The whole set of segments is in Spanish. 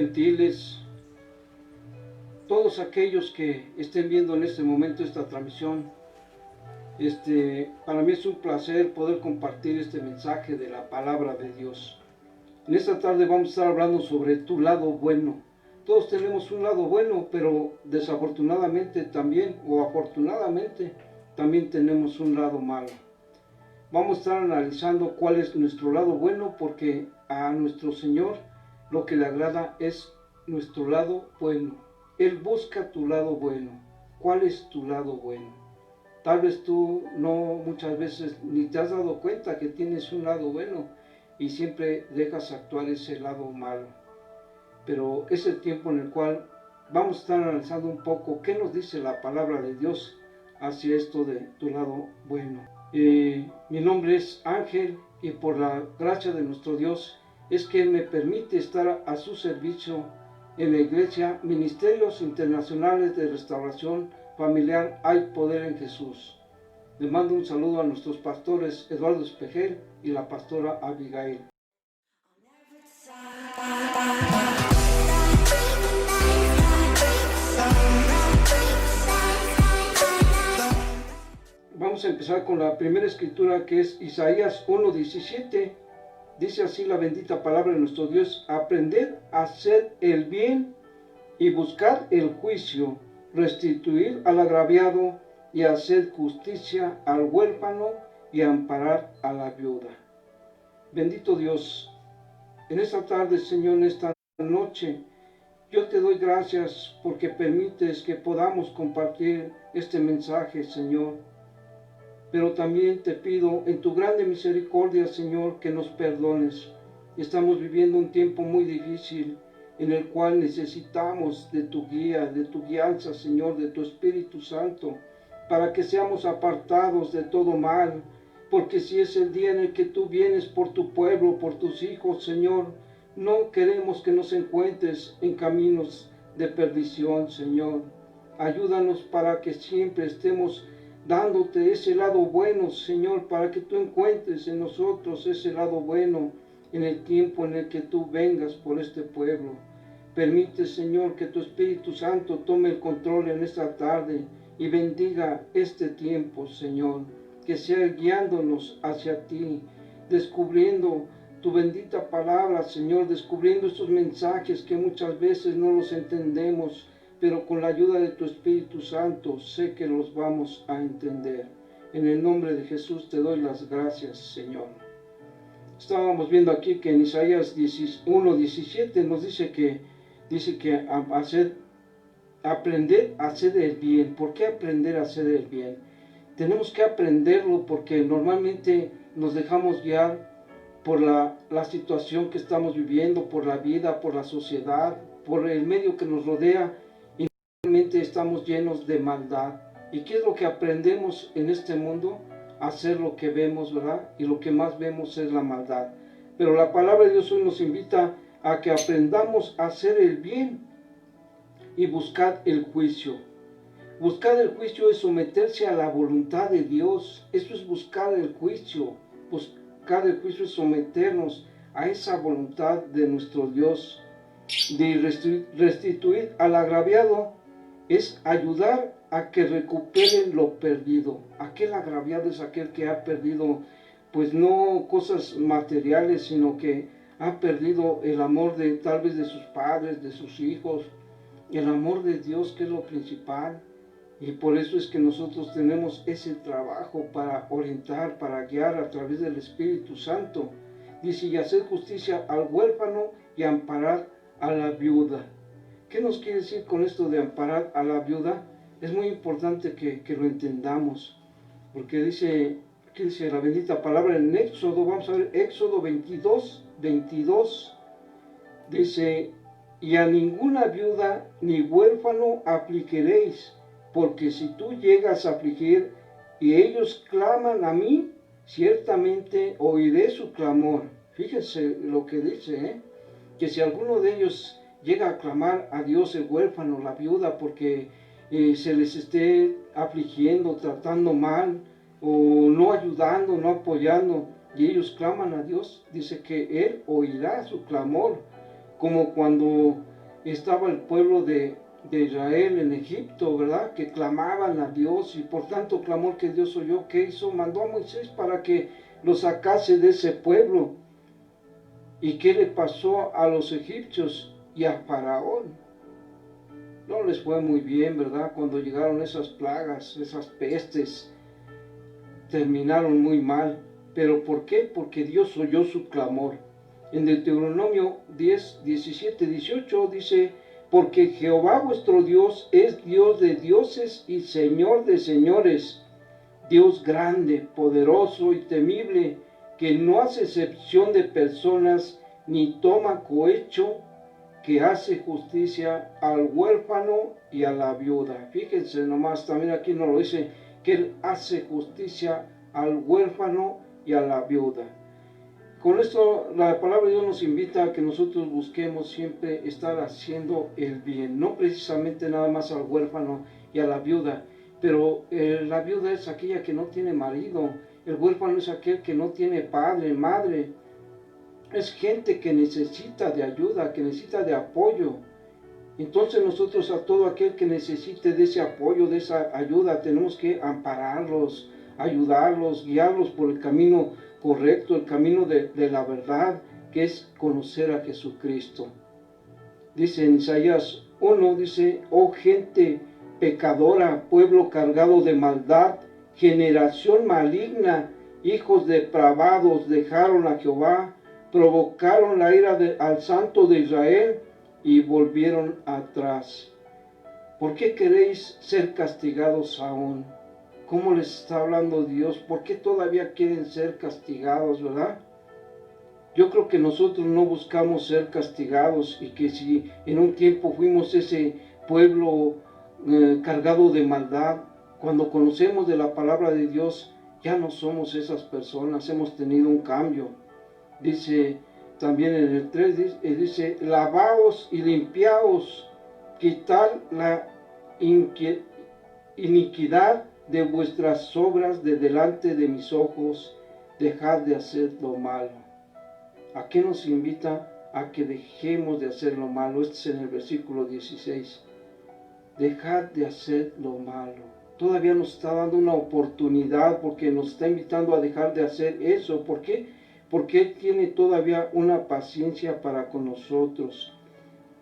gentiles, todos aquellos que estén viendo en este momento esta transmisión. Para mí es un placer poder compartir este mensaje de la palabra de Dios. En esta tarde vamos a estar hablando sobre tu lado bueno. Todos tenemos un lado bueno, pero desafortunadamente también, o afortunadamente, también tenemos un lado malo. Vamos a estar analizando cuál es nuestro lado bueno, porque a nuestro Señor lo que le agrada es nuestro lado bueno. Él busca tu lado bueno. ¿Cuál es tu lado bueno? Tal vez tú no muchas veces ni te has dado cuenta que tienes un lado bueno y siempre dejas actuar ese lado malo. Pero es el tiempo en el cual vamos a estar analizando un poco qué nos dice la palabra de Dios hacia esto de tu lado bueno. Mi nombre es Ángel y por la gracia de nuestro Dios es que Él me permite estar a su servicio en la iglesia Ministerios Internacionales de Restauración Familiar Hay Poder en Jesús. Le mando un saludo a nuestros pastores Eduardo Espejel y la pastora Abigail. Vamos a empezar con la primera escritura, que es Isaías 1:17. Dice así la bendita palabra de nuestro Dios: aprended a hacer el bien y buscar el juicio, restituir al agraviado y hacer justicia al huérfano y amparar a la viuda. Bendito Dios, en esta tarde, Señor, en esta noche, yo te doy gracias porque permites que podamos compartir este mensaje, Señor. Pero también te pido en tu grande misericordia, Señor, que nos perdones. Estamos viviendo un tiempo muy difícil en el cual necesitamos de tu guía, de tu guianza, Señor, de tu Espíritu Santo, para que seamos apartados de todo mal, porque si es el día en el que tú vienes por tu pueblo, por tus hijos, Señor, no queremos que nos encuentres en caminos de perdición, Señor. Ayúdanos para que siempre estemos dándote ese lado bueno, Señor, para que tú encuentres en nosotros ese lado bueno en el tiempo en el que tú vengas por este pueblo. Permite, Señor, que tu Espíritu Santo tome el control en esta tarde y bendiga este tiempo, Señor, que sea guiándonos hacia ti, descubriendo tu bendita palabra, Señor, descubriendo estos mensajes que muchas veces no los entendemos, pero con la ayuda de tu Espíritu Santo sé que los vamos a entender. En el nombre de Jesús te doy las gracias, Señor. Estábamos viendo aquí que en Isaías 1:17 nos dice que aprender a hacer el bien. ¿Por qué aprender a hacer el bien? Tenemos que aprenderlo porque normalmente nos dejamos guiar por la situación que estamos viviendo, por la vida, por la sociedad, por el medio que nos rodea, y normalmente estamos llenos de maldad. ¿Y qué es lo que aprendemos en este mundo? Hacer lo que vemos, ¿verdad? Y lo que más vemos es la maldad. Pero la palabra de Dios hoy nos invita a que aprendamos a hacer el bien y buscar el juicio. Buscar el juicio es someterse a la voluntad de Dios. Eso es buscar el juicio. Buscar el juicio es someternos a esa voluntad de nuestro Dios. De restituir al agraviado es ayudar a que recupere lo perdido. Aquel agraviado es aquel que ha perdido, pues no cosas materiales, sino que ha perdido el amor de tal vez de sus padres, de sus hijos, el amor de Dios, que es lo principal. Y por eso es que nosotros tenemos ese trabajo para orientar, para guiar a través del Espíritu Santo. Dice, y hacer justicia al huérfano y amparar a la viuda. ¿Qué nos quiere decir con esto de amparar a la viuda? Es muy importante que lo entendamos, porque aquí dice la bendita palabra en Éxodo, vamos a ver, Éxodo 22, dice, y a ninguna viuda ni huérfano afligiréis, porque si tú llegas a afligir y ellos claman a mí, ciertamente oiré su clamor. Fíjense lo que dice, que si alguno de ellos llega a clamar a Dios, el huérfano, la viuda, porque se les esté afligiendo, tratando mal, o no ayudando, no apoyando, y ellos claman a Dios, dice que Él oirá su clamor, como cuando estaba el pueblo de Israel en Egipto, ¿verdad? Que clamaban a Dios y por tanto clamor que Dios oyó, ¿qué hizo? Mandó a Moisés para que lo sacase de ese pueblo. ¿Y qué le pasó a los egipcios y a Faraón? No les fue muy bien, ¿verdad? Cuando llegaron esas plagas, esas pestes, terminaron muy mal. ¿Pero por qué? Porque Dios oyó su clamor. En Deuteronomio 10, 17, 18 dice: porque Jehová vuestro Dios es Dios de dioses y Señor de señores, Dios grande, poderoso y temible, que no hace excepción de personas, ni toma cohecho, que hace justicia al huérfano y a la viuda. Fíjense nomás, también aquí nos lo dice, que Él hace justicia al huérfano y a la viuda. Con esto la palabra de Dios nos invita a que nosotros busquemos siempre estar haciendo el bien, no precisamente nada más al huérfano y a la viuda, pero la viuda es aquella que no tiene marido, el huérfano es aquel que no tiene padre, madre, es gente que necesita de ayuda, que necesita de apoyo. Entonces nosotros a todo aquel que necesite de ese apoyo, de esa ayuda, tenemos que ampararlos, ayudarlos, guiarlos por el camino correcto, el camino de la verdad, que es conocer a Jesucristo. Dice en Isaías 1, dice: oh gente pecadora, pueblo cargado de maldad, generación maligna, hijos depravados, dejaron a Jehová, provocaron la ira al Santo de Israel y volvieron atrás. ¿Por qué queréis ser castigados aún? ¿Cómo les está hablando Dios? ¿Por qué todavía quieren ser castigados, verdad? Yo creo que nosotros no buscamos ser castigados, y que si en un tiempo fuimos ese pueblo cargado de maldad, cuando conocemos de la palabra de Dios, ya no somos esas personas, hemos tenido un cambio. Dice también en el 3, dice: lavaos y limpiaos, quitad la iniquidad de vuestras obras de delante de mis ojos, dejad de hacer lo malo. ¿A qué nos invita? A que dejemos de hacer lo malo. Este es en el versículo 16. Dejad de hacer lo malo. Todavía nos está dando una oportunidad, porque nos está invitando a dejar de hacer eso. ¿Por qué? Porque Él tiene todavía una paciencia para con nosotros.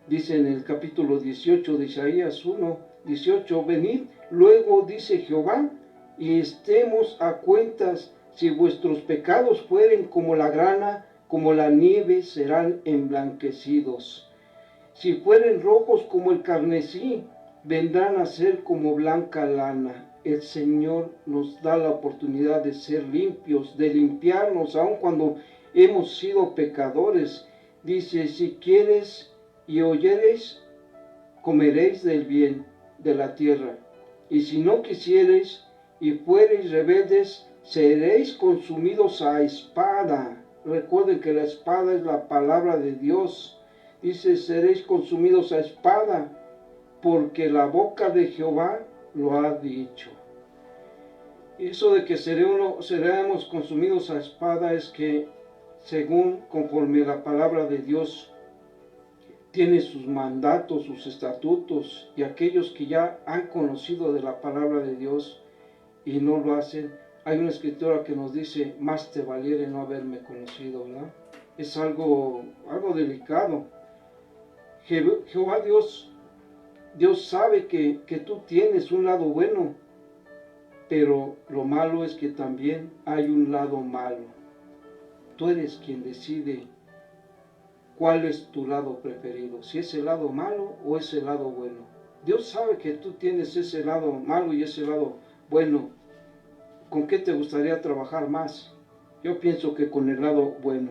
Dice en el capítulo 18 de Isaías 1, 18: venid luego, dice Jehová, y estemos a cuentas. Si vuestros pecados fueren como la grana, como la nieve serán emblanquecidos. Si fueren rojos como el carmesí, vendrán a ser como blanca lana. El Señor nos da la oportunidad de ser limpios, de limpiarnos, aun cuando hemos sido pecadores. Dice: si quieres y oyereis, comeréis del bien de la tierra. Y si no quisiereis y fuereis rebeldes, seréis consumidos a espada. Recuerden que la espada es la palabra de Dios. Dice: seréis consumidos a espada, porque la boca de Jehová lo ha dicho. Eso de que seremos consumidos a espada es que, según conforme la palabra de Dios tiene sus mandatos, sus estatutos, y aquellos que ya han conocido de la palabra de Dios y no lo hacen, hay una escritura que nos dice: más te valiere no haberme conocido, ¿verdad? Es algo delicado. Jehová Dios sabe que tú tienes un lado bueno, pero lo malo es que también hay un lado malo. Tú eres quien decide cuál es tu lado preferido, si es el lado malo o es el lado bueno. Dios sabe que tú tienes ese lado malo y ese lado bueno. ¿Con qué te gustaría trabajar más? Yo pienso que con el lado bueno.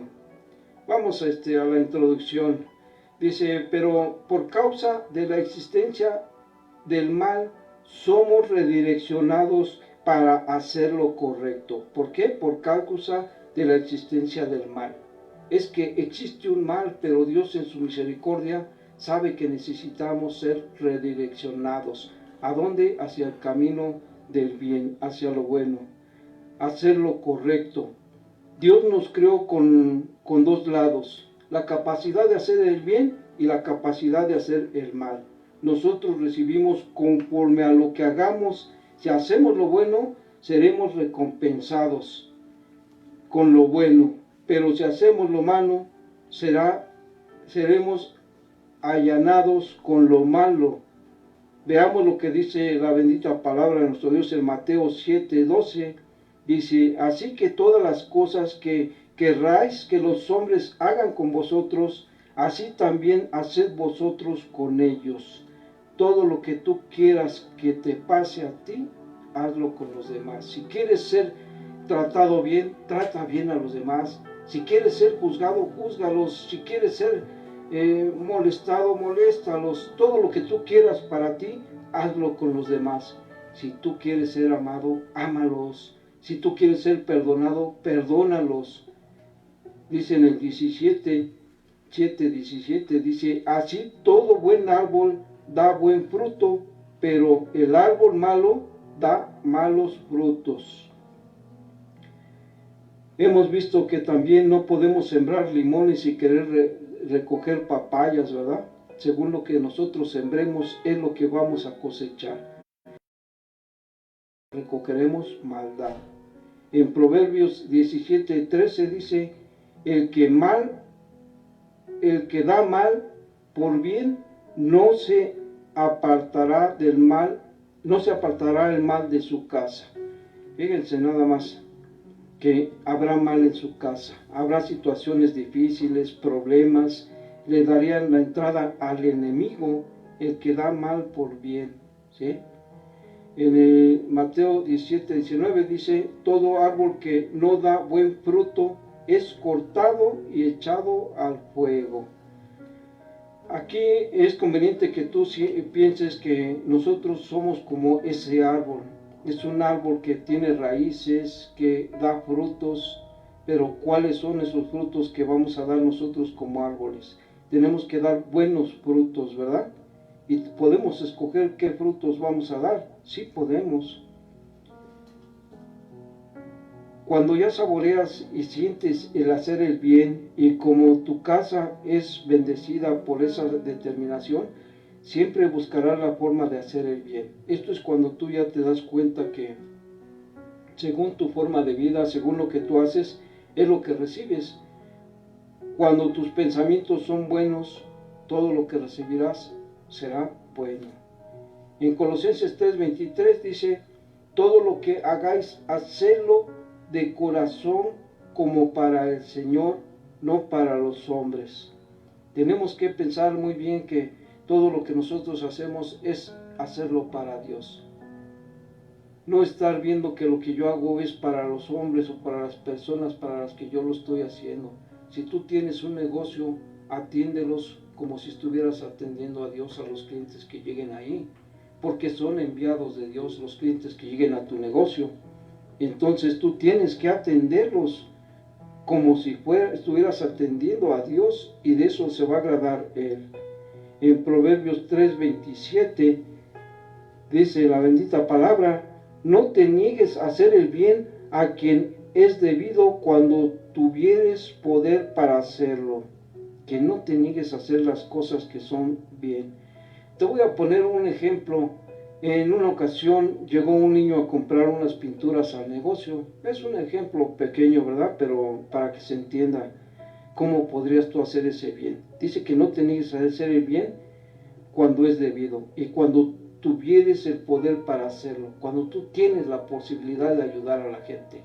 Vamos a la introducción. Dice: pero por causa de la existencia del mal, somos redireccionados para hacer lo correcto. ¿Por qué? Por causa de la existencia del mal. Es que existe un mal, pero Dios en su misericordia sabe que necesitamos ser redireccionados. ¿A dónde? Hacia el camino del bien, hacia lo bueno, hacer lo correcto. Dios nos creó con dos lados: la capacidad de hacer el bien y la capacidad de hacer el mal. Nosotros recibimos conforme a lo que hagamos. Si hacemos lo bueno, seremos recompensados con lo bueno, pero si hacemos lo malo, seremos allanados con lo malo. Veamos lo que dice la bendita palabra de nuestro Dios en Mateo 7:12. Dice, así que todas las cosas que querráis que los hombres hagan con vosotros, así también haced vosotros con ellos. Todo lo que tú quieras que te pase a ti, hazlo con los demás. Si quieres ser tratado bien, trata bien a los demás. Si quieres ser juzgado, júzgalos. Si quieres ser molestado, moléstalos. Todo lo que tú quieras para ti, hazlo con los demás. Si tú quieres ser amado, ámalos. Si tú quieres ser perdonado, perdónalos. Dice en el 7:17, dice, así todo buen árbol da buen fruto, pero el árbol malo da malos frutos. Hemos visto que también no podemos sembrar limones y querer recoger papayas, ¿verdad? Según lo que nosotros sembremos es lo que vamos a cosechar. Recogeremos maldad. En Proverbios 17:13 dice, el que da mal por bien, no se apartará el mal de su casa. Fíjense nada más que habrá mal en su casa, habrá situaciones difíciles, problemas, le darían la entrada al enemigo, el que da mal por bien, ¿sí? En el Mateo 17:19 dice, todo árbol que no da buen fruto es cortado y echado al fuego. Aquí es conveniente que tú pienses que nosotros somos como ese árbol. Es un árbol que tiene raíces, que da frutos, pero ¿cuáles son esos frutos que vamos a dar nosotros como árboles? Tenemos que dar buenos frutos, ¿verdad? Y podemos escoger qué frutos vamos a dar. Sí podemos. Cuando ya saboreas y sientes el hacer el bien, y como tu casa es bendecida por esa determinación, siempre buscarás la forma de hacer el bien. Esto es cuando tú ya te das cuenta que según tu forma de vida, según lo que tú haces, es lo que recibes. Cuando tus pensamientos son buenos, todo lo que recibirás será bueno. En Colosenses 3:23 dice, todo lo que hagáis, hacedlo de corazón como para el Señor, no para los hombres. Tenemos que pensar muy bien que todo lo que nosotros hacemos es hacerlo para Dios. No estar viendo que lo que yo hago es para los hombres o para las personas para las que yo lo estoy haciendo. Si tú tienes un negocio, atiéndelos como si estuvieras atendiendo a Dios, a los clientes que lleguen ahí, porque son enviados de Dios los clientes que lleguen a tu negocio. Entonces tú tienes que atenderlos como si estuvieras atendiendo a Dios, y de eso se va a agradar Él. En Proverbios 3:27 dice la bendita palabra, no te niegues a hacer el bien a quien es debido cuando tuvieres poder para hacerlo. Que no te niegues a hacer las cosas que son bien. Te voy a poner un ejemplo. En una ocasión llegó un niño a comprar unas pinturas al negocio. Es un ejemplo pequeño, ¿verdad? Pero para que se entienda cómo podrías tú hacer ese bien. Dice que no te niegues a hacer el bien cuando es debido y cuando tuvieres el poder para hacerlo, cuando tú tienes la posibilidad de ayudar a la gente.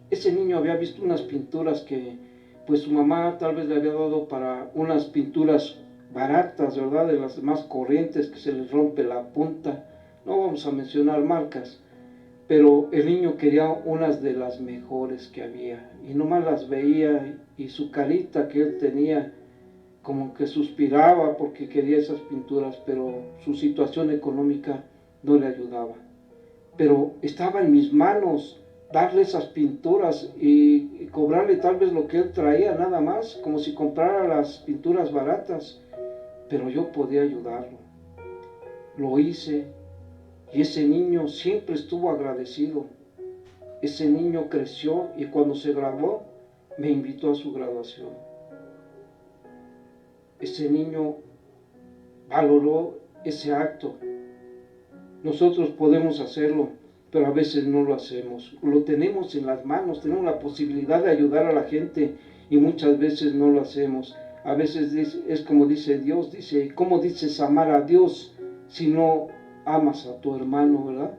Ese niño había visto unas pinturas que pues su mamá tal vez le había dado para unas pinturas baratas, ¿verdad? De las más corrientes que se les rompe la punta. No vamos a mencionar marcas, pero el niño quería unas de las mejores que había y nomás las veía y su carita que él tenía como que suspiraba porque quería esas pinturas, pero su situación económica no le ayudaba. Pero estaba en mis manos darle esas pinturas y cobrarle tal vez lo que él traía nada más, como si comprara las pinturas baratas, pero yo podía ayudarlo. Lo hice y ese niño siempre estuvo agradecido. Ese niño creció y cuando se graduó me invitó a su graduación. ese niño valoró ese acto. Nosotros podemos hacerlo, pero a veces no lo hacemos. Lo tenemos en las manos, tenemos la posibilidad de ayudar a la gente y muchas veces no lo hacemos. A veces es como dice Dios, dice, ¿cómo dices amar a Dios si no amas a tu hermano, verdad?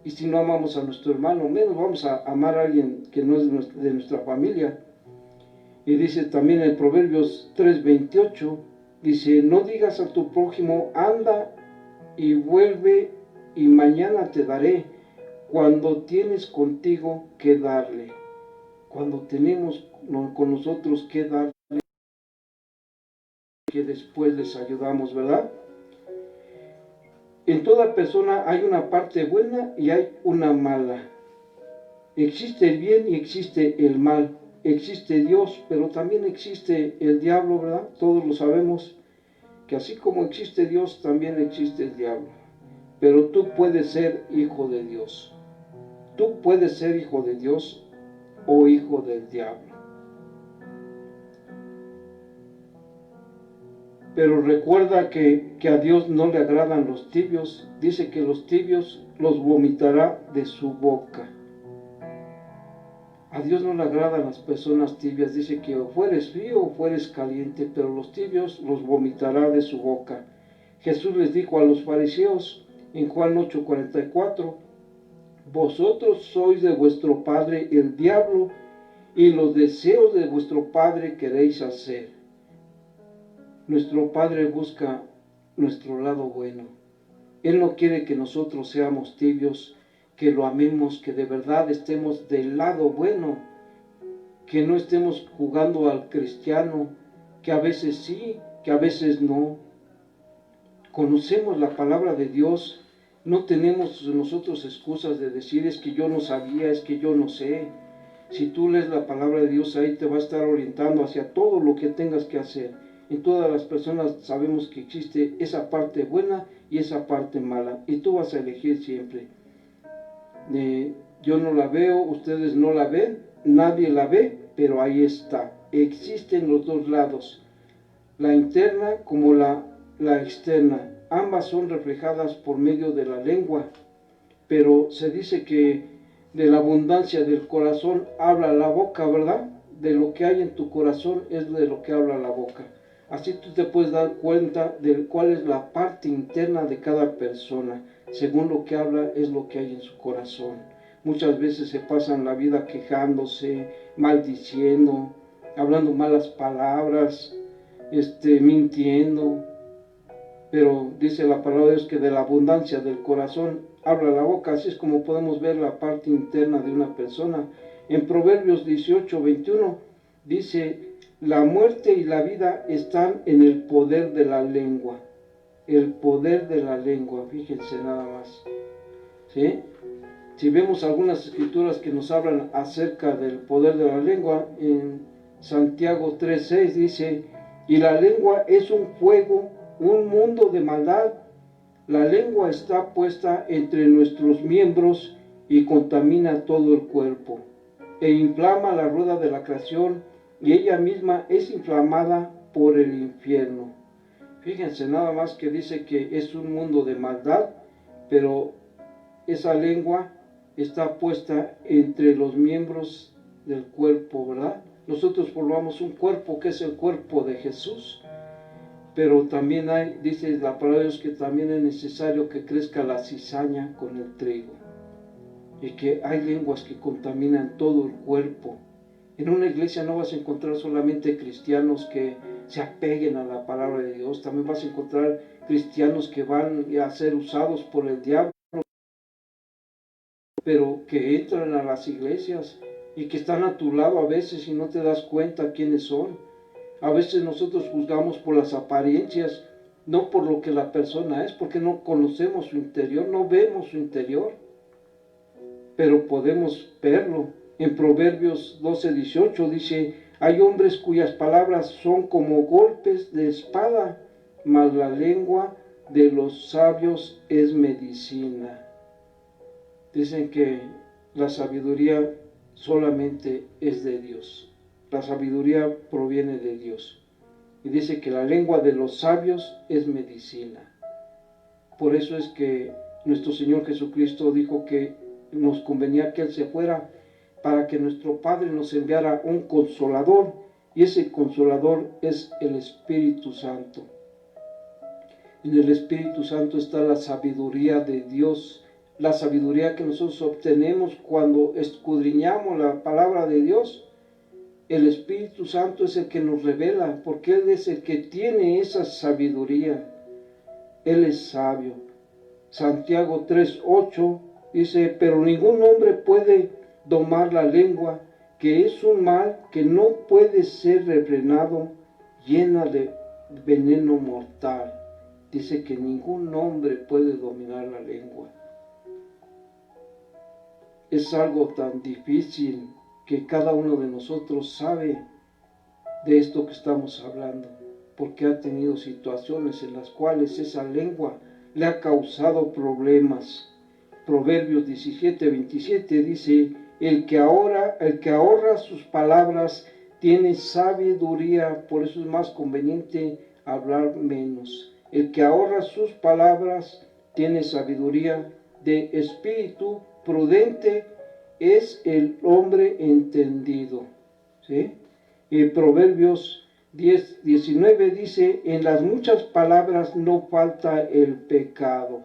Y si no amamos a nuestro hermano, menos vamos a amar a alguien que no es de nuestra familia. Y dice también en Proverbios 3:28, dice, no digas a tu prójimo, anda y vuelve y mañana te daré, cuando tienes contigo que darle. Cuando tenemos con nosotros que darle, que después les ayudamos, ¿verdad? En toda persona hay una parte buena y hay una mala. Existe el bien y existe el mal. Existe Dios, pero también existe el diablo, ¿verdad? Todos lo sabemos, que así como existe Dios, también existe el diablo. Pero tú puedes ser hijo de Dios. Tú puedes ser hijo de Dios o hijo del diablo. Pero recuerda que a Dios no le agradan los tibios. Dice que los tibios los vomitará de su boca. A Dios no le agradan las personas tibias. Dice que o fueres frío o fueres caliente, pero los tibios los vomitará de su boca. Jesús les dijo a los fariseos en Juan 8:44, vosotros sois de vuestro padre el diablo, y los deseos de vuestro padre queréis hacer. Nuestro Padre busca nuestro lado bueno. Él no quiere que nosotros seamos tibios, que lo amemos, que de verdad estemos del lado bueno, que no estemos jugando al cristiano, que a veces sí, que a veces no. Conocemos la palabra de Dios, no tenemos nosotros excusas de decir es que yo no sabía, es que yo no sé. Si tú lees la palabra de Dios, ahí te va a estar orientando hacia todo lo que tengas que hacer. En todas las personas sabemos que existe esa parte buena y esa parte mala, y tú vas a elegir siempre. Yo no la veo, ustedes no la ven, nadie la ve, pero ahí está. Existen los dos lados, la interna como la externa. Ambas son reflejadas por medio de la lengua, pero se dice que de la abundancia del corazón habla la boca, ¿verdad? De lo que hay en tu corazón es de lo que habla la boca. Así tú te puedes dar cuenta de cuál es la parte interna de cada persona. Según lo que habla es lo que hay en su corazón. Muchas veces se pasan la vida quejándose, maldiciendo, hablando malas palabras, mintiendo. Pero dice la palabra de Dios que de la abundancia del corazón habla la boca. Así es como podemos ver la parte interna de una persona. En Proverbios 18:21 dice, la muerte y la vida están en el poder de la lengua. El poder de la lengua, fíjense nada más. ¿Sí? Si vemos algunas escrituras que nos hablan acerca del poder de la lengua, en Santiago 3:6 dice, y la lengua es un fuego, un mundo de maldad. La lengua está puesta entre nuestros miembros y contamina todo el cuerpo, e inflama la rueda de la creación, y ella misma es inflamada por el infierno. Fíjense nada más que dice que es un mundo de maldad, pero esa lengua está puesta entre los miembros del cuerpo, ¿verdad? Nosotros formamos un cuerpo que es el cuerpo de Jesús, pero también dice la palabra de Dios que también es necesario que crezca la cizaña con el trigo, y que hay lenguas que contaminan todo el cuerpo. En una iglesia no vas a encontrar solamente cristianos que se apeguen a la palabra de Dios, también vas a encontrar cristianos que van a ser usados por el diablo, pero que entran a las iglesias y que están a tu lado a veces y no te das cuenta quiénes son. A veces nosotros juzgamos por las apariencias, no por lo que la persona es, porque no conocemos su interior, no vemos su interior, pero podemos verlo. En Proverbios 12:18 dice, hay hombres cuyas palabras son como golpes de espada, mas la lengua de los sabios es medicina. Dicen que la sabiduría solamente es de Dios. La sabiduría proviene de Dios. Y dice que la lengua de los sabios es medicina. Por eso es que nuestro Señor Jesucristo dijo que nos convenía que Él se fuera para que nuestro Padre nos enviara un consolador, y ese consolador es el Espíritu Santo. En el Espíritu Santo está la sabiduría de Dios, la sabiduría que nosotros obtenemos cuando escudriñamos la palabra de Dios. El Espíritu Santo es el que nos revela, porque Él es el que tiene esa sabiduría. Él es sabio. Santiago 3:8 dice, pero ningún hombre puede domar la lengua, que es un mal que no puede ser refrenado, llena de veneno mortal. Dice que ningún hombre puede dominar la lengua. Es algo tan difícil que cada uno de nosotros sabe de esto que estamos hablando, porque ha tenido situaciones en las cuales esa lengua le ha causado problemas. Proverbios 17:27 dice, el que ahorra sus palabras tiene sabiduría, por eso es más conveniente hablar menos. El que ahorra sus palabras tiene sabiduría, de espíritu prudente es el hombre entendido. ¿Sí? Y Proverbios 10:19 dice, en las muchas palabras no falta el pecado.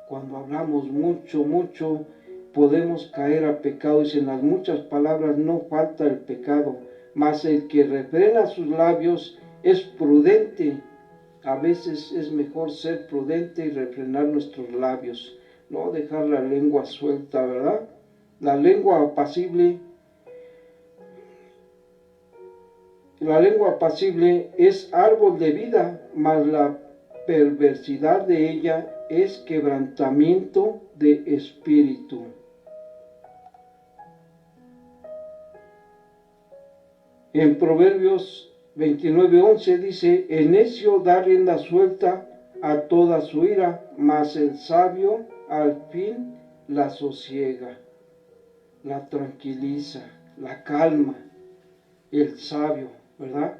Cuando hablamos mucho, podemos caer a pecado. Dice, en las muchas palabras no falta el pecado, mas el que refrena sus labios es prudente. A veces es mejor ser prudente y refrenar nuestros labios, no dejar la lengua suelta, ¿verdad? La lengua apacible es árbol de vida, mas la perversidad de ella es quebrantamiento de espíritu. En Proverbios 29:11 dice, el necio da rienda suelta a toda su ira, mas el sabio al fin la sosiega, la tranquiliza, la calma. El sabio, ¿verdad?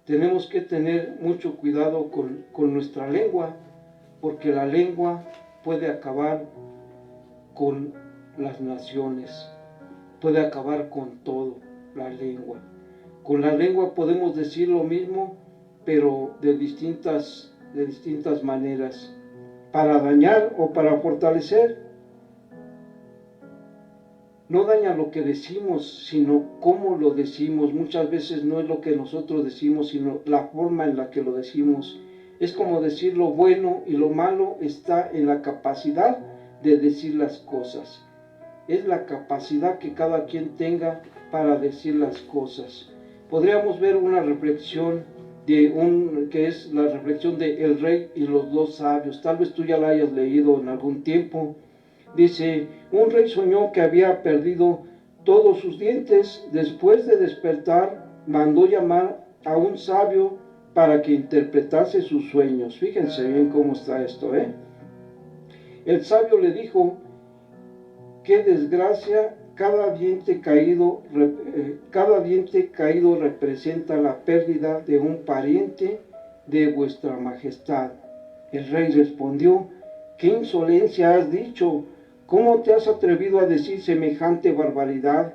Tenemos que tener mucho cuidado con nuestra lengua, porque la lengua puede acabar con las naciones, puede acabar con todo, la lengua. Con la lengua podemos decir lo mismo, pero de distintas maneras, para dañar o para fortalecer. No daña lo que decimos, sino cómo lo decimos. Muchas veces no es lo que nosotros decimos, sino la forma en la que lo decimos. Es como decir lo bueno y lo malo está en la capacidad de decir las cosas. Es la capacidad que cada quien tenga para decir las cosas. Podríamos ver una reflexión que es la reflexión de El Rey y los dos sabios. Tal vez tú ya la hayas leído en algún tiempo. Dice, un rey soñó que había perdido todos sus dientes. Después de despertar, mandó llamar a un sabio para que interpretase sus sueños. Fíjense bien cómo está esto, ¿eh? El sabio le dijo, qué desgracia, cada diente caído representa la pérdida de un pariente de vuestra majestad. El rey respondió, qué insolencia has dicho. ¿Cómo te has atrevido a decir semejante barbaridad?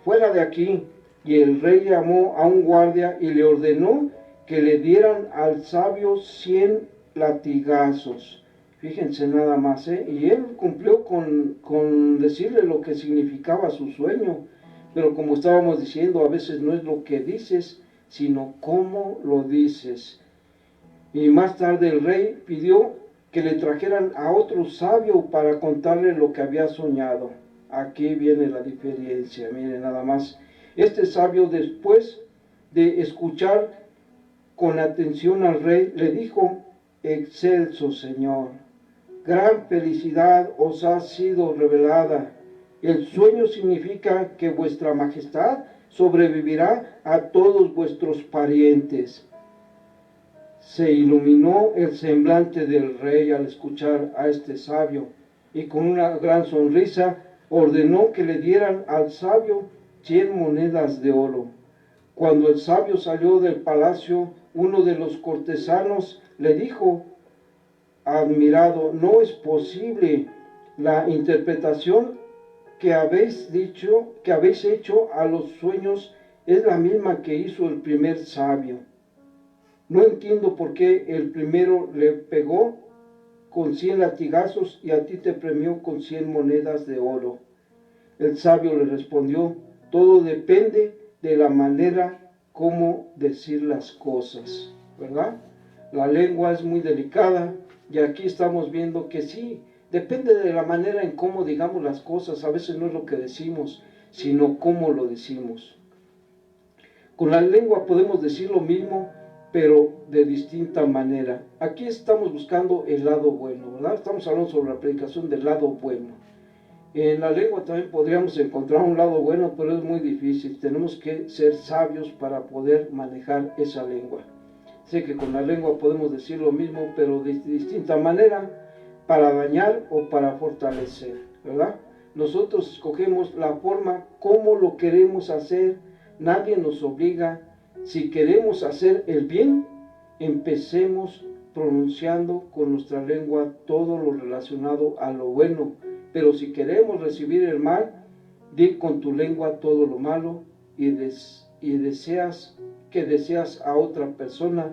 Fuera de aquí. Y el rey llamó a un guardia y le ordenó que le dieran al sabio 100 latigazos. Fíjense nada más, ¿eh? Y él cumplió con decirle lo que significaba su sueño. Pero como estábamos diciendo, a veces no es lo que dices, sino cómo lo dices. Y más tarde el rey pidió que le trajeran a otro sabio para contarle lo que había soñado. Aquí viene la diferencia, miren nada más. Este sabio, después de escuchar con atención al rey, le dijo, excelso señor, gran felicidad os ha sido revelada. El sueño significa que vuestra majestad sobrevivirá a todos vuestros parientes. Se iluminó el semblante del rey al escuchar a este sabio, y con una gran sonrisa ordenó que le dieran al sabio 100 monedas de oro. Cuando el sabio salió del palacio, Uno de los cortesanos le dijo, admirado, no es posible, la interpretación que habéis hecho a los sueños es la misma que hizo el primer sabio. No entiendo por qué el primero le pegó con 100 latigazos y a ti te premió con 100 monedas de oro. El sabio le respondió, todo depende de la manera como decir las cosas, ¿verdad? La lengua es muy delicada y aquí estamos viendo que sí, depende de la manera en cómo digamos las cosas. A veces no es lo que decimos, sino cómo lo decimos. Con la lengua podemos decir lo mismo, pero de distinta manera. Aquí estamos buscando el lado bueno, ¿verdad? Estamos hablando sobre la predicación del lado bueno. En la lengua también podríamos encontrar un lado bueno, pero es muy difícil. Tenemos que ser sabios para poder manejar esa lengua. Sé que con la lengua podemos decir lo mismo, pero de distinta manera, para dañar o para fortalecer, ¿verdad? Nosotros escogemos la forma como lo queremos hacer, nadie nos obliga. Si queremos hacer el bien, empecemos pronunciando con nuestra lengua todo lo relacionado a lo bueno. Pero si queremos recibir el mal, di con tu lengua todo lo malo y deseas a otra persona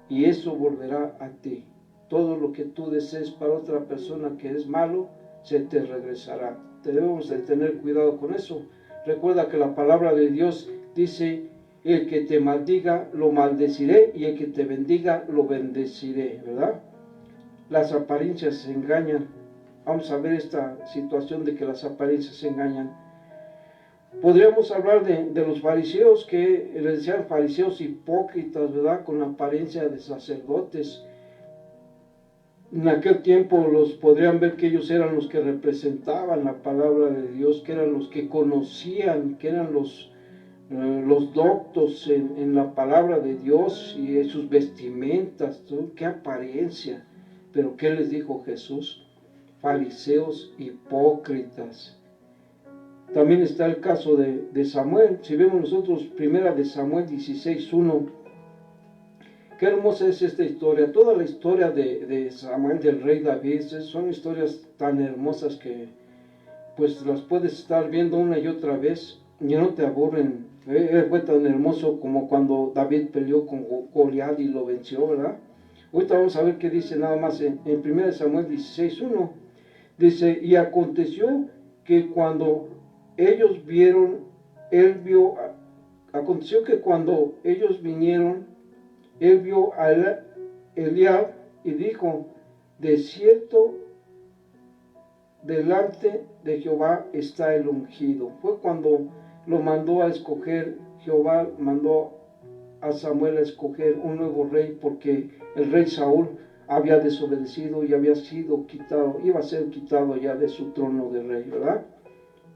y eso volverá a ti. Todo lo que tú desees para otra persona que es malo, se te regresará. Debemos de tener cuidado con eso. Recuerda que la palabra de Dios dice, el que te maldiga, lo maldeciré, y el que te bendiga, lo bendeciré, ¿verdad? Las apariencias se engañan. Vamos a ver esta situación de que las apariencias se engañan. Podríamos hablar de los fariseos, que les decían fariseos hipócritas, ¿verdad? Con la apariencia de sacerdotes. En aquel tiempo los podrían ver que ellos eran los que representaban la palabra de Dios, que eran los que conocían, que eran los doctos en la palabra de Dios y en sus vestimentas. ¡Qué apariencia! Pero ¿qué les dijo Jesús? Fariseos hipócritas. También está el caso de Samuel. Si vemos nosotros, primera de Samuel 16:1, qué hermosa es esta historia. Toda la historia de Samuel, del rey David, son historias tan hermosas que pues las puedes estar viendo una y otra vez y no te aburren. Fue tan hermoso como cuando David peleó con Goliat y lo venció, ¿verdad? Ahorita vamos a ver qué dice nada más en 1 Samuel 16:1. Dice, y aconteció que cuando ellos cuando ellos vinieron, él vio a Eliab y dijo, de cierto, delante de Jehová está el ungido. Fue cuando lo mandó a escoger, Jehová mandó a Samuel a escoger un nuevo rey, porque el rey Saúl había desobedecido y había sido quitado, iba a ser quitado ya de su trono de rey, ¿verdad?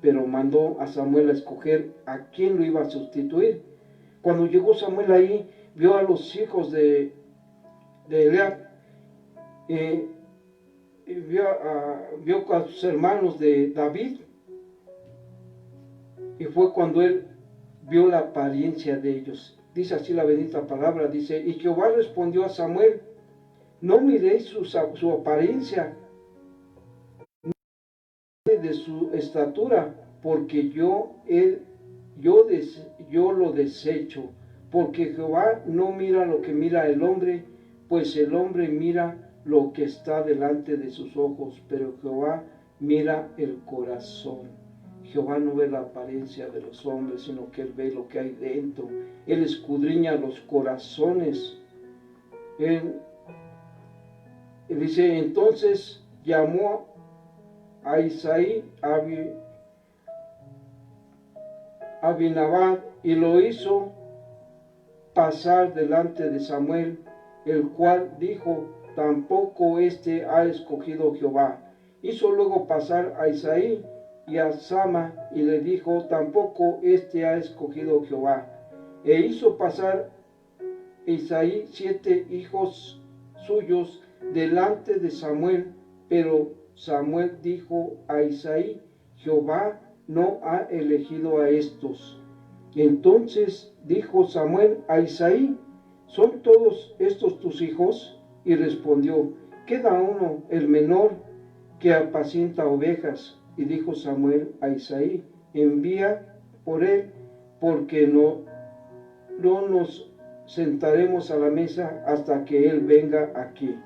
Pero mandó a Samuel a escoger a quién lo iba a sustituir. Cuando llegó Samuel ahí, vio a los hijos de Eliab, vio a sus hermanos de David, y fue cuando él vio la apariencia de ellos. Dice así la bendita palabra, dice, y Jehová respondió a Samuel, no miréis su apariencia, de su estatura, porque yo lo desecho, porque Jehová no mira lo que mira el hombre, pues el hombre mira lo que está delante de sus ojos, pero Jehová mira el corazón. Jehová no ve la apariencia de los hombres, sino que Él ve lo que hay dentro. Él escudriña los corazones. Él dice, entonces llamó a Isaí, Abinadab, y lo hizo pasar delante de Samuel, el cual dijo, tampoco este ha escogido Jehová. Hizo luego pasar a Isaí y a Sama, y le dijo, tampoco este ha escogido Jehová. E hizo pasar Isaí 7 hijos suyos delante de Samuel, pero Samuel dijo a Isaí, Jehová no ha elegido a estos. Entonces dijo Samuel a Isaí, ¿son todos estos tus hijos? Y respondió, queda uno, el menor, que apacienta ovejas. Y dijo Samuel a Isaí, envía por él, porque no nos sentaremos a la mesa hasta que él venga aquí.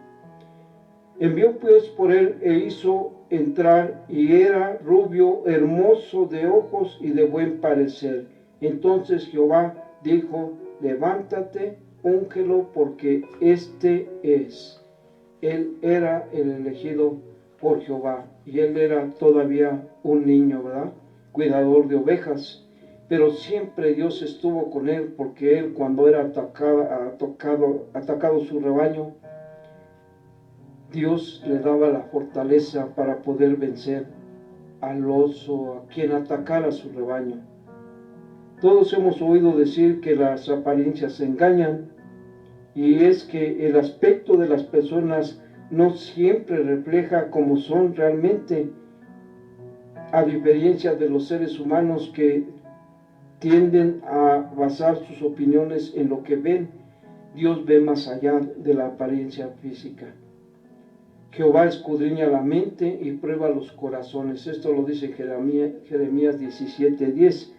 Envió pues por él e hizo entrar, y era rubio, hermoso de ojos y de buen parecer. Entonces Jehová dijo, levántate, úngelo, porque este es. Él era el elegido por Jehová, y él era todavía un niño, ¿verdad? Cuidador de ovejas. Pero siempre Dios estuvo con él, porque él, cuando era atacado su rebaño, Dios le daba la fortaleza para poder vencer al oso, a quien atacara su rebaño. Todos hemos oído decir que las apariencias engañan, y es que el aspecto de las personas no siempre refleja cómo son realmente, a diferencia de los seres humanos que tienden a basar sus opiniones en lo que ven. Dios ve más allá de la apariencia física. Jehová escudriña la mente y prueba los corazones. Esto lo dice Jeremías 17:10.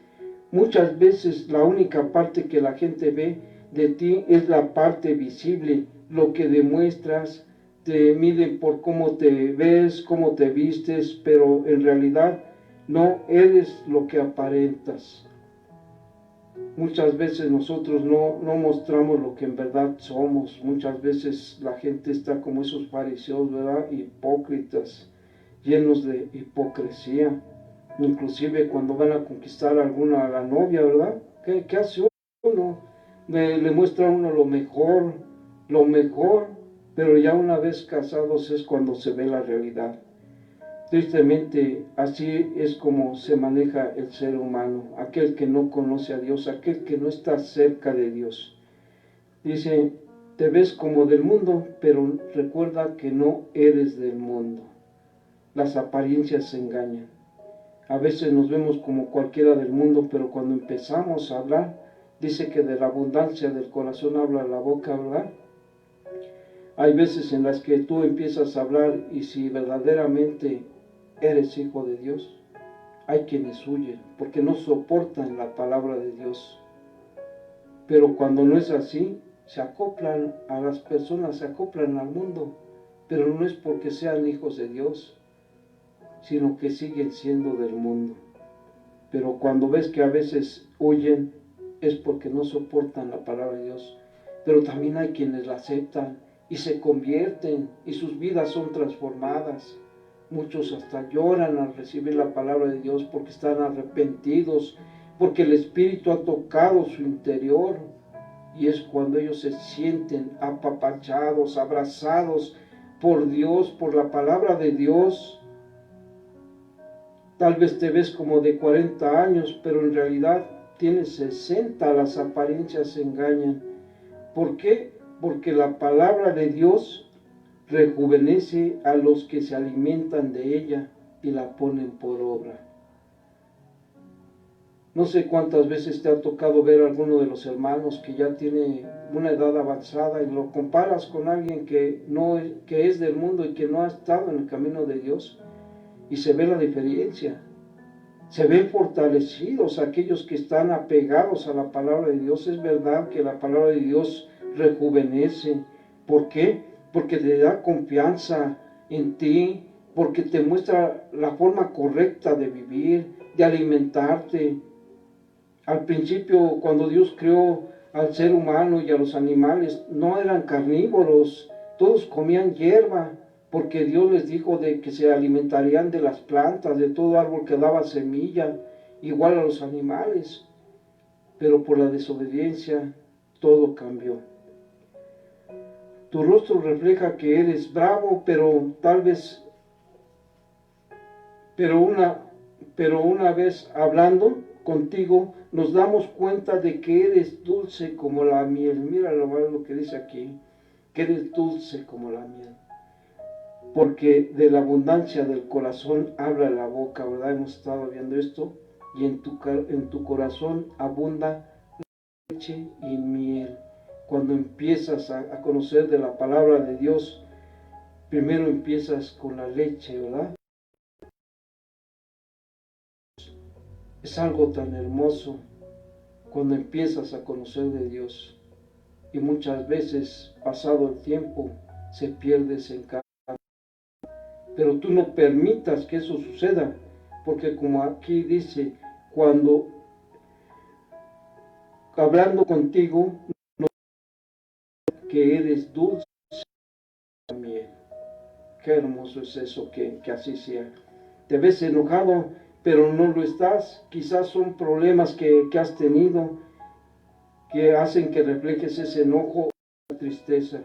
Muchas veces la única parte que la gente ve de ti es la parte visible, lo que demuestras. Te miden por cómo te ves, cómo te vistes, pero en realidad no eres lo que aparentas. Muchas veces nosotros no mostramos lo que en verdad somos. Muchas veces la gente está como esos fariseos, ¿verdad? Hipócritas, llenos de hipocresía. Inclusive cuando van a conquistar a la novia, ¿verdad? ¿Qué hace uno? Le muestra a uno lo mejor, pero ya una vez casados es cuando se ve la realidad. Tristemente, así es como se maneja el ser humano, aquel que no conoce a Dios, aquel que no está cerca de Dios. Dice, te ves como del mundo, pero recuerda que no eres del mundo. Las apariencias engañan. A veces nos vemos como cualquiera del mundo, pero cuando empezamos a hablar, dice que de la abundancia del corazón habla la boca, ¿verdad? Hay veces en las que tú empiezas a hablar y si verdaderamente eres hijo de Dios, hay quienes huyen porque no soportan la palabra de Dios. Pero cuando no es así, se acoplan a las personas, se acoplan al mundo, pero no es porque sean hijos de Dios, sino que siguen siendo del mundo. Pero cuando ves que a veces huyen, es porque no soportan la palabra de Dios. Pero también hay quienes la aceptan y se convierten y sus vidas son transformadas. Muchos hasta lloran al recibir la palabra de Dios porque están arrepentidos, porque el Espíritu ha tocado su interior. Y es cuando ellos se sienten apapachados, abrazados por Dios, por la palabra de Dios. Tal vez te ves como de 40 años, pero en realidad tienes 60, las apariencias engañan. ¿Por qué? Porque la palabra de Dios rejuvenece a los que se alimentan de ella y la ponen por obra. No sé cuántas veces te ha tocado ver a alguno de los hermanos que ya tiene una edad avanzada y lo comparas con alguien que es del mundo y que no ha estado en el camino de Dios, y se ve la diferencia. Se ven fortalecidos aquellos que están apegados a la palabra de Dios. Es verdad que la palabra de Dios rejuvenece. ¿Por qué? Porque te da confianza en ti, porque te muestra la forma correcta de vivir, de alimentarte. Al principio, cuando Dios creó al ser humano y a los animales, no eran carnívoros, todos comían hierba, porque Dios les dijo de que se alimentarían de las plantas, de todo árbol que daba semilla, igual a los animales. Pero por la desobediencia, todo cambió. Tu rostro refleja que eres bravo, pero una vez hablando contigo, nos damos cuenta de que eres dulce como la miel. Mira lo que dice aquí, que eres dulce como la miel. Porque de la abundancia del corazón habla la boca, ¿verdad? Hemos estado viendo esto. Y en tu corazón abunda leche y miel. cuando empiezas a conocer de la palabra de Dios, primero empiezas con la leche, ¿verdad? Es algo tan hermoso cuando empiezas a conocer de Dios. Y muchas veces, pasado el tiempo, se pierde ese encanto. Pero tú no permitas que eso suceda, porque como aquí dice, cuando hablando contigo, no que eres dulce también. Qué hermoso es eso, que así sea. Te ves enojado, pero no lo estás. Quizás son problemas que has tenido, que hacen que reflejes ese enojo o tristeza.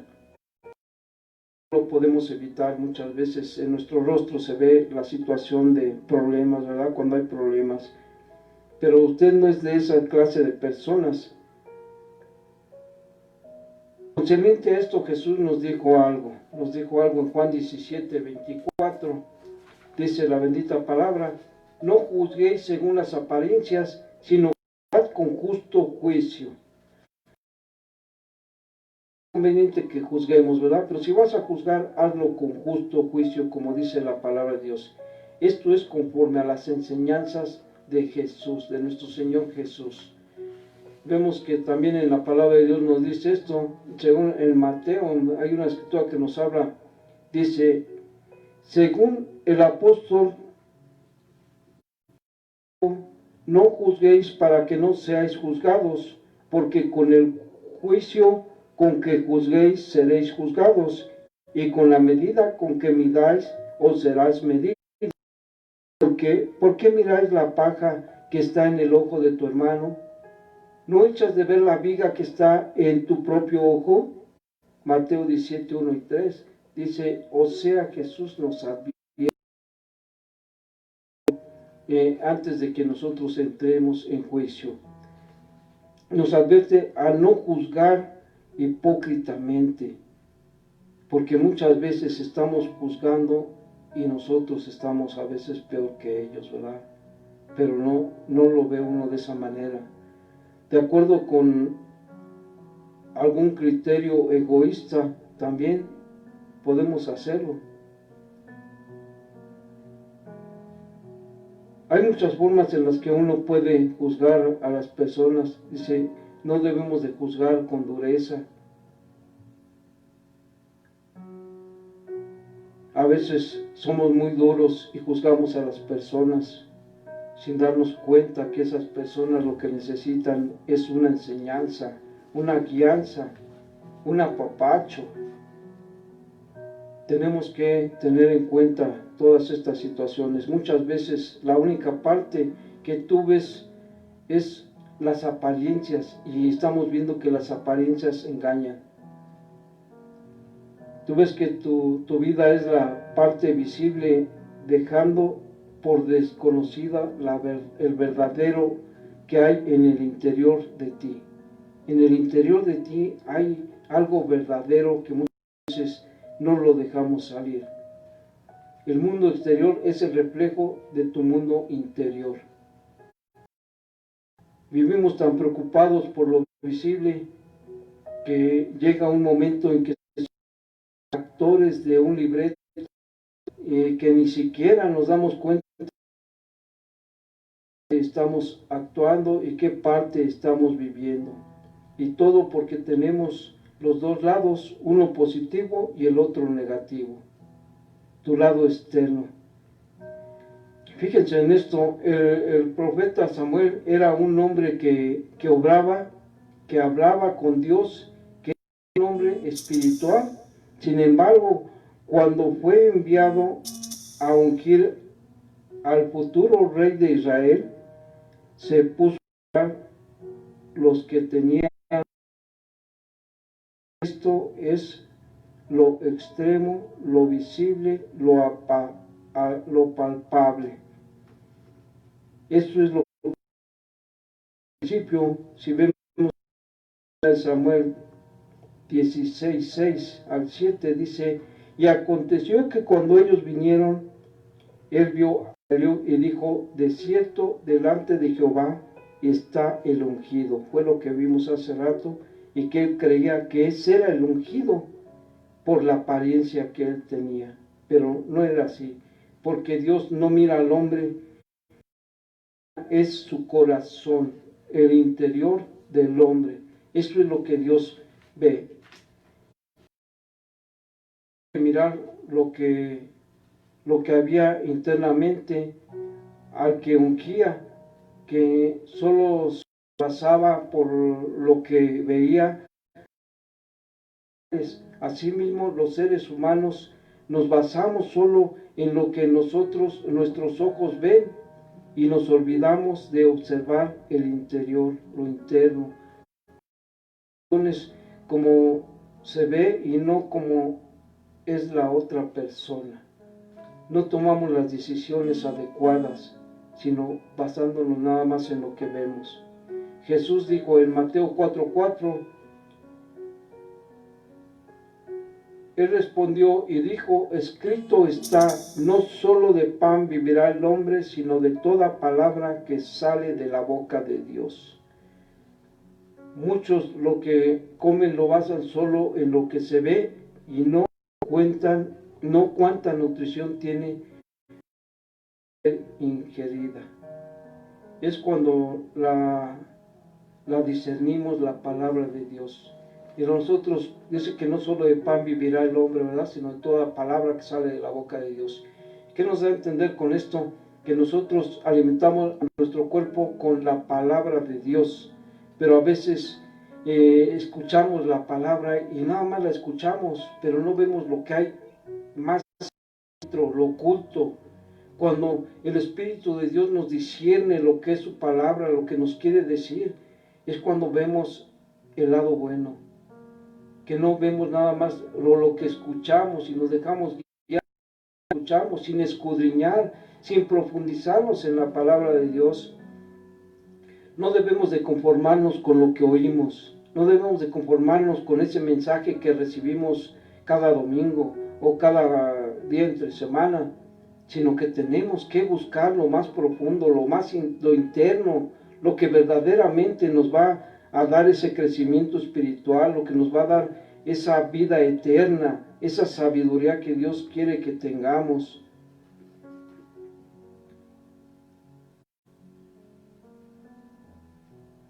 Lo podemos evitar muchas veces. En nuestro rostro se ve la situación de problemas, ¿verdad? Cuando hay problemas. Pero usted no es de esa clase de personas. Concerniente a esto, Jesús nos dijo algo en Juan 17, 24, dice la bendita palabra: no juzguéis según las apariencias, sino juzgad con justo juicio. Es conveniente que juzguemos, ¿verdad? Pero si vas a juzgar, hazlo con justo juicio, como dice la palabra de Dios. Esto es conforme a las enseñanzas de Jesús, de nuestro Señor Jesús. Vemos que también en la palabra de Dios nos dice esto, según en Mateo, hay una escritura que nos habla, dice, según el apóstol, no juzguéis para que no seáis juzgados, porque con el juicio con que juzguéis seréis juzgados, y con la medida con que midáis os serás medidos. ¿Por qué miráis la paja que está en el ojo de tu hermano? ¿No echas de ver la viga que está en tu propio ojo? Mateo 17, 1 y 3 dice, o sea, Jesús nos advierte antes de que nosotros entremos en juicio. Nos advierte a no juzgar hipócritamente, porque muchas veces estamos juzgando y nosotros estamos a veces peor que ellos, ¿verdad? Pero no lo ve uno de esa manera. De acuerdo con algún criterio egoísta, también podemos hacerlo. Hay muchas formas en las que uno puede juzgar a las personas. Dice, no debemos de juzgar con dureza. A veces somos muy duros y juzgamos a las personas sin darnos cuenta que esas personas lo que necesitan es una enseñanza, una guianza, un apapacho. Tenemos que tener en cuenta todas estas situaciones. Muchas veces la única parte que tú ves es las apariencias, y estamos viendo que las apariencias engañan. Tú ves que tu vida es la parte visible, dejando por desconocida el verdadero que hay en el interior de ti. En el interior de ti hay algo verdadero que muchas veces no lo dejamos salir. El mundo exterior es el reflejo de tu mundo interior. Vivimos tan preocupados por lo visible que llega un momento en que somos actores de un libreto que ni siquiera nos damos cuenta que estamos actuando y qué parte estamos viviendo. Y todo porque tenemos los dos lados, uno positivo y el otro negativo. Tu lado externo. Fíjense en esto, el profeta Samuel era un hombre que obraba, que hablaba con Dios, que era un hombre espiritual. Sin embargo, cuando fue enviado a ungir al futuro rey de Israel, se puso a los que tenían. Esto es lo extremo, lo visible, lo palpable. Esto es lo que al principio, si vemos en Samuel 16, 6 al 7, dice, y aconteció que cuando ellos vinieron, él vio y dijo, de cierto delante de Jehová está el ungido. Fue lo que vimos hace rato, y que él creía que ese era el ungido por la apariencia que él tenía. Pero no era así, porque Dios no mira al hombre, es su corazón, el interior del hombre. Eso es lo que Dios ve. Mirar lo que había internamente al que ungía, que solo se basaba por lo que veía. Asimismo, los seres humanos nos basamos solo en lo que nuestros ojos ven, y nos olvidamos de observar el interior, lo interno, como se ve y no como es la otra persona. No tomamos las decisiones adecuadas, sino basándonos nada más en lo que vemos. Jesús dijo en Mateo 4:4, él respondió y dijo, escrito está, no solo de pan vivirá el hombre, sino de toda palabra que sale de la boca de Dios. Muchos lo que comen lo basan solo en lo que se ve y no cuentan, no cuánta nutrición tiene ingerida. Es cuando la discernimos la palabra de Dios. Y nosotros, dice que no solo de pan vivirá el hombre, ¿verdad? Sino de toda palabra que sale de la boca de Dios. ¿Qué nos da a entender con esto? Que nosotros alimentamos a nuestro cuerpo con la palabra de Dios, pero a veces escuchamos la palabra y nada más la escuchamos, pero no vemos lo que hay más dentro, lo oculto. Cuando el Espíritu de Dios nos discierne lo que es su palabra, lo que nos quiere decir, es cuando vemos el lado bueno, que no vemos nada más lo que escuchamos y nos dejamos guiar, escuchamos sin escudriñar, sin profundizarnos en la palabra de Dios. No debemos de conformarnos con lo que oímos, no debemos de conformarnos con ese mensaje que recibimos cada domingo o cada día entre semana, sino que tenemos que buscar lo más profundo, lo interno, lo que verdaderamente nos va a dar ese crecimiento espiritual, lo que nos va a dar esa vida eterna, esa sabiduría que Dios quiere que tengamos.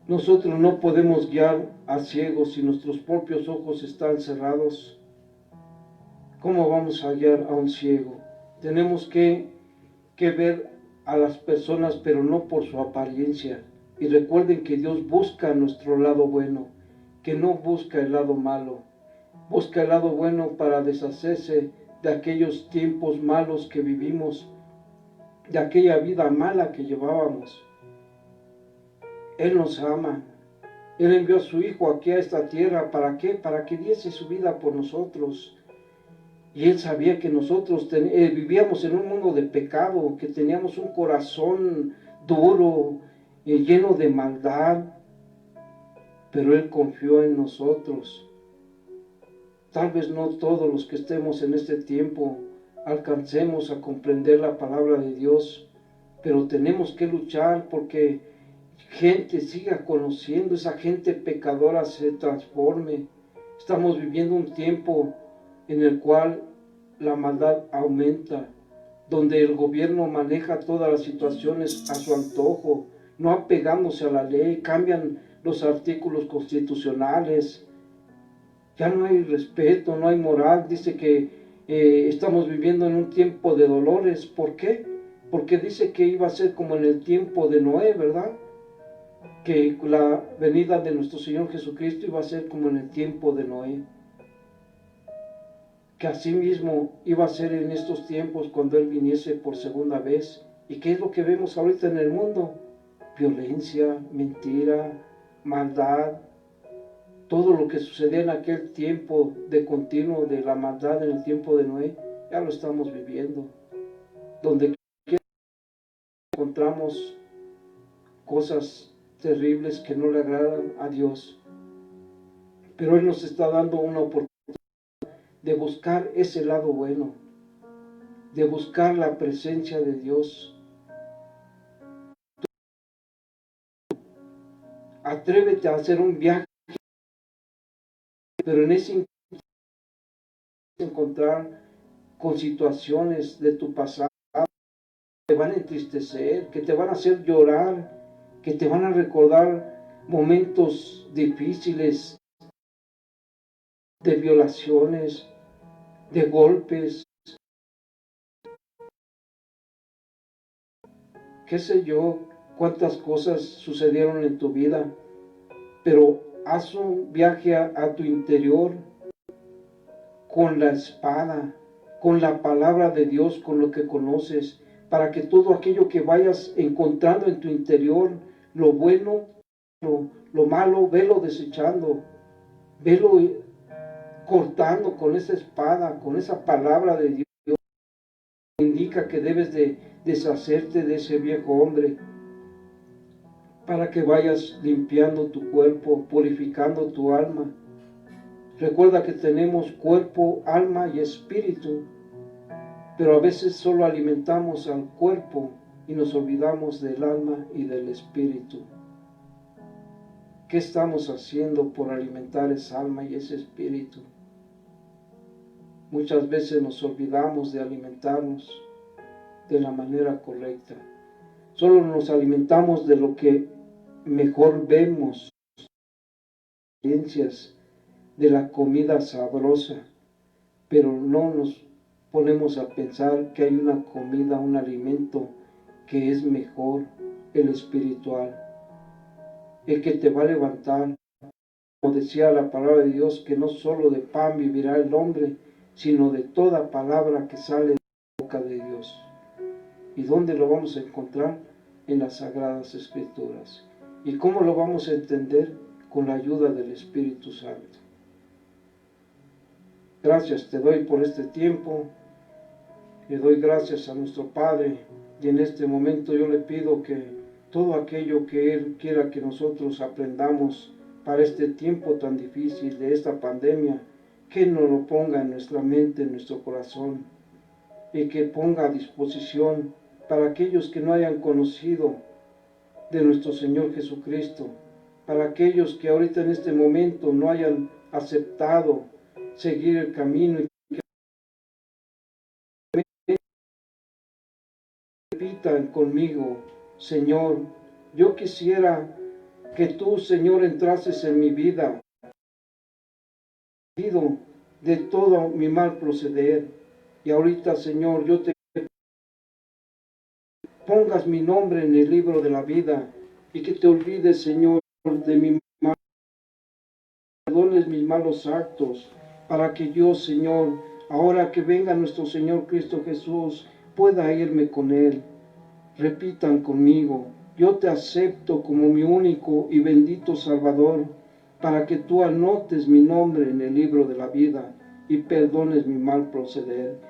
Nosotros no podemos guiar a ciegos si nuestros propios ojos están cerrados. ¿Cómo vamos a guiar a un ciego? Tenemos que ver a las personas, pero no por su apariencia. Y recuerden que Dios busca nuestro lado bueno, que no busca el lado malo. Busca el lado bueno para deshacerse de aquellos tiempos malos que vivimos, de aquella vida mala que llevábamos. Él nos ama. Él envió a su Hijo aquí a esta tierra. ¿Para qué? Para que diese su vida por nosotros. Y Él sabía que nosotros vivíamos en un mundo de pecado, que teníamos un corazón duro, lleno de maldad, pero Él confió en nosotros. Tal vez no todos los que estemos en este tiempo alcancemos a comprender la palabra de Dios, pero tenemos que luchar porque gente siga conociendo, esa gente pecadora se transforme. Estamos viviendo un tiempo en el cual la maldad aumenta, donde el gobierno maneja todas las situaciones a su antojo, no apegándose a la ley, cambian los artículos constitucionales, ya no hay respeto, no hay moral. Dice que estamos viviendo en un tiempo de dolores. ¿Por qué? Porque dice que iba a ser como en el tiempo de Noé, ¿verdad? Que la venida de nuestro Señor Jesucristo iba a ser como en el tiempo de Noé, que así mismo iba a ser en estos tiempos cuando Él viniese por segunda vez. ¿Y qué es lo que vemos ahorita en el mundo? Violencia, mentira, maldad, todo lo que sucedía en aquel tiempo de continuo de la maldad en el tiempo de Noé, ya lo estamos viviendo. Donde encontramos cosas terribles que no le agradan a Dios. Pero Él nos está dando una oportunidad de buscar ese lado bueno, de buscar la presencia de Dios. Atrévete a hacer un viaje pero en ese encontrar con situaciones de tu pasado que te van a entristecer, que te van a hacer llorar, que te van a recordar momentos difíciles de violaciones, de golpes, qué sé yo, cuántas cosas sucedieron en tu vida, pero haz un viaje a tu interior con la espada, con la palabra de Dios, con lo que conoces, para que todo aquello que vayas encontrando en tu interior, lo bueno, lo malo, velo desechando, velo cortando con esa espada, con esa palabra de Dios, que indica que debes de deshacerte de ese viejo hombre, para que vayas limpiando tu cuerpo, purificando tu alma. Recuerda que tenemos cuerpo, alma y espíritu, pero a veces solo alimentamos al cuerpo y nos olvidamos del alma y del espíritu. ¿Qué estamos haciendo por alimentar esa alma y ese espíritu? Muchas veces nos olvidamos de alimentarnos de la manera correcta. Solo nos alimentamos de lo que mejor vemos, experiencias de la comida sabrosa, pero no nos ponemos a pensar que hay una comida, un alimento que es mejor, el espiritual, el que te va a levantar. Como decía la palabra de Dios, que no solo de pan vivirá el hombre, sino de toda palabra que sale de la boca de Dios. ¿Y dónde lo vamos a encontrar? En las Sagradas Escrituras. ¿Y cómo lo vamos a entender? Con la ayuda del Espíritu Santo. Gracias te doy por este tiempo. Le doy gracias a nuestro Padre. Y en este momento yo le pido que todo aquello que Él quiera que nosotros aprendamos para este tiempo tan difícil de esta pandemia, que nos lo ponga en nuestra mente, en nuestro corazón, y que ponga a disposición para aquellos que no hayan conocido de nuestro Señor Jesucristo, para aquellos que ahorita en este momento no hayan aceptado seguir el camino, y que repitan conmigo: Señor, yo quisiera que tú, Señor, entrases en mi vida, de todo mi mal proceder, y ahorita, Señor, yo te pongas mi nombre en el libro de la vida, y que te olvides, Señor, de mi mal, perdones mis malos actos, para que yo, Señor, ahora que venga nuestro Señor Cristo Jesús, pueda irme con Él. Repitan conmigo: yo te acepto como mi único y bendito Salvador, para que tú anotes mi nombre en el libro de la vida y perdones mi mal proceder.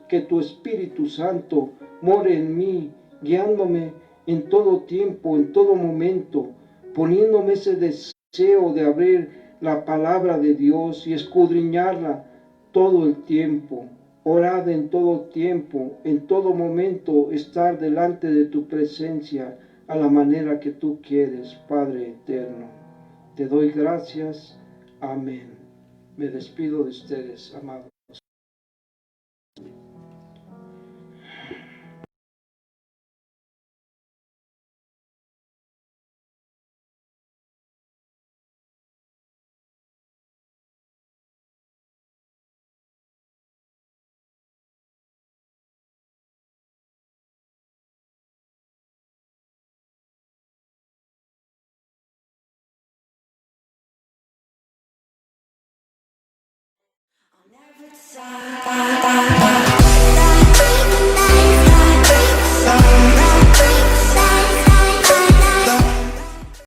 Que tu Espíritu Santo more en mí, guiándome en todo tiempo, en todo momento, poniéndome ese deseo de abrir la palabra de Dios y escudriñarla todo el tiempo. Orad en todo tiempo, en todo momento, estar delante de tu presencia a la manera que tú quieres, Padre eterno. Te doy gracias. Amén. Me despido de ustedes, amados.